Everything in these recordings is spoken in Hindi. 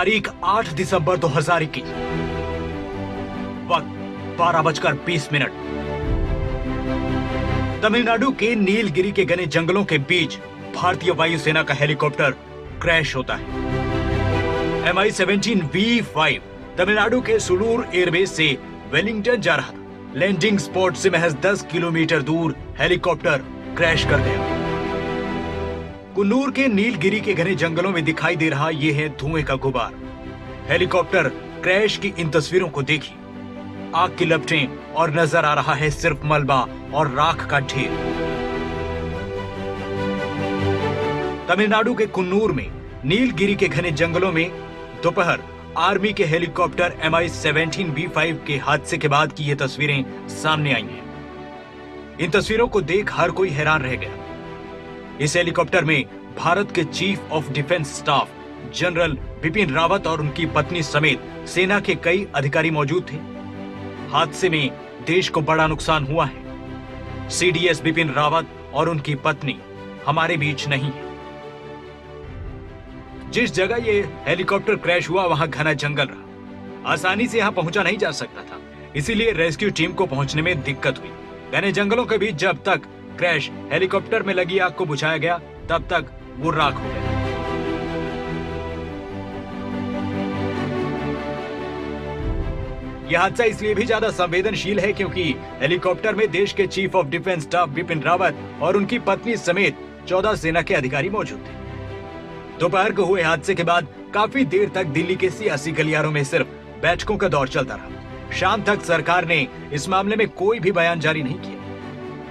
तारीख 8 दिसंबर 2021, वक्त 12:20। तमिलनाडु के नीलगिरी के घने जंगलों के बीच भारतीय वायुसेना का हेलीकॉप्टर क्रैश होता है। MI-17 V5 तमिलनाडु के सुलूर एयरबेस से वेलिंगटन जा रहा था। लैंडिंग स्पॉट से महज 10 किलोमीटर दूर हेलीकॉप्टर क्रैश कर गया। कुन्नूर के नीलगिरी के घने जंगलों में दिखाई दे रहा यह है धुएं का गुबार। हेलीकॉप्टर क्रैश की इन तस्वीरों को देखिए। आग की लपटें और नजर आ रहा है सिर्फ मलबा और राख का ढेर। तमिलनाडु के कुन्नूर में नीलगिरी के घने जंगलों में दोपहर आर्मी के हेलीकॉप्टर MI-17 V5 के हादसे के बाद की ये तस्वीरें सामने आई हैं। इन तस्वीरों को देख हर कोई हैरान रह गया। इस हेलीकॉप्टर में भारत के chief of defence staff general Bipin Rawat और उनकी पत्नी समेत सेना के कई अधिकारी मौजूद थे। हादसे में देश को बड़ा नुकसान हुआ है। CDS बिपिन रावत और उनकी पत्नी हमारे बीच नहीं है। जिस जगह ये हेलीकॉप्टर क्रैश हुआ वहां घना जंगल रहा। आसानी से यहां पहुंचा नहीं जा सकता था, इसीलिए रेस्क्यू टीम को पहुंचने में दिक्कत हुई। घने जंगलों के बीच जब तक क्रैश हेलीकॉप्टर में लगी आग को बुझाया गया, तब तक वो राख हो गया। यह हादसा इसलिए भी ज्यादा संवेदनशील है क्योंकि हेलीकॉप्टर में देश के chief of defence staff Bipin Rawat और उनकी पत्नी समेत 14 सेना के अधिकारी मौजूद थे। दोपहर को हुए हादसे के बाद काफी देर तक दिल्ली के सियासी गलियारों में सिर्फ बैठकों का दौर चलता रहा। शाम तक सरकार ने इस मामले में कोई भी बयान जारी नहीं किया।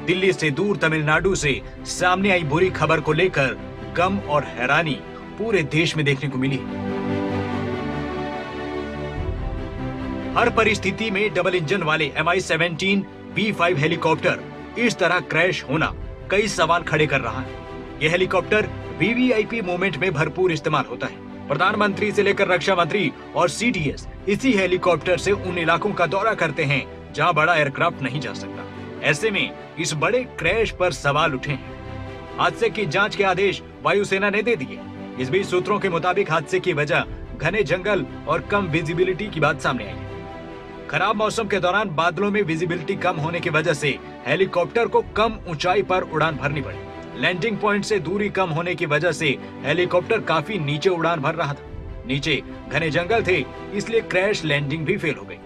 दिल्ली से दूर तमिलनाडु से सामने आई बुरी खबर को लेकर गम और हैरानी पूरे देश में देखने को मिली। हर परिस्थिति में डबल इंजन वाले MI-17 V5 हेलीकॉप्टर इस तरह क्रैश होना कई सवाल खड़े कर रहा है। यह हेलीकॉप्टर VVIP मूवमेंट में भरपूर इस्तेमाल होता है। प्रधानमंत्री से लेकर रक्षा मंत्री और CDS इसी हेलीकॉप्टर से उन इलाकों का दौरा करते हैं जहां बड़ा एयरक्राफ्ट नहीं जा सकता। ऐसे में इस बड़े क्रैश पर सवाल उठे हैं। हादसे की जांच के आदेश वायुसेना ने दे दिए। इस बीच सूत्रों के मुताबिक हादसे की वजह घने जंगल और कम विजिबिलिटी की बात सामने आई है। खराब मौसम के दौरान बादलों में विजिबिलिटी कम होने की वजह से हेलीकॉप्टर को कम ऊंचाई पर उड़ान भरनी पड़ी। लैंडिंग पॉइंट से दूरी कम होने की वजह से हेलीकॉप्टर काफी नीचे उड़ान भर रहा था। नीचे घने जंगल थे, इसलिए क्रैश लैंडिंग भी फेल हो गई।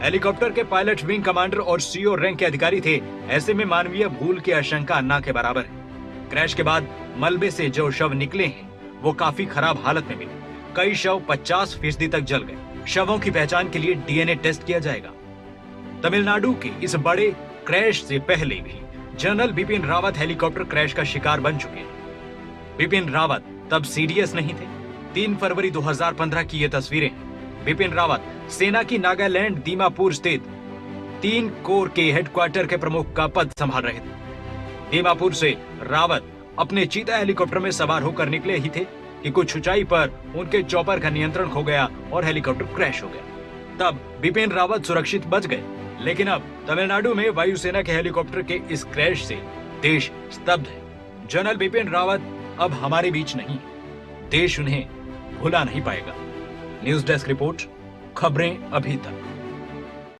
हेलीकॉप्टर के पायलट विंग कमांडर और CO रैंक के अधिकारी थे। ऐसे में मानवीय भूल की आशंका ना के बराबर है। क्रैश के बाद मलबे से जो शव निकले हैं वो काफी खराब हालत में मिले। कई शव 50% तक जल गए। शवों की पहचान के लिए DNA टेस्ट किया जाएगा। तमिलनाडु के इस बड़े क्रैश से पहले भी general Bipin Rawat helicopter crash का शिकार बन चुके हैं। बिपिन रावत तब CDS नहीं थे। 3 फरवरी 2015 की ये तस्वीरें हैं। बिपिन रावत सेना की नागालैंड दीमापुर स्थित 3 कोर के हेडक्वार्टर के प्रमुख का पद संभाल रहे थे। दीमापुर से रावत अपने चीता हेलीकॉप्टर में सवार होकर निकले ही थे कि कुछ ऊंचाई पर उनके चॉपर का नियंत्रण खो गया और हेलीकॉप्टर क्रैश हो गया। तब बिपिन रावत सुरक्षित बच गए, लेकिन अब तमिलनाडु में वायुसेना के हेलीकॉप्टर के इस क्रैश से देश स्तब्ध है। जनरल बिपिन रावत अब हमारे बीच नहीं है। देश उन्हें भुला नहीं पाएगा। न्यूज़ डेस्क रिपोर्ट, खबरें अभी तक।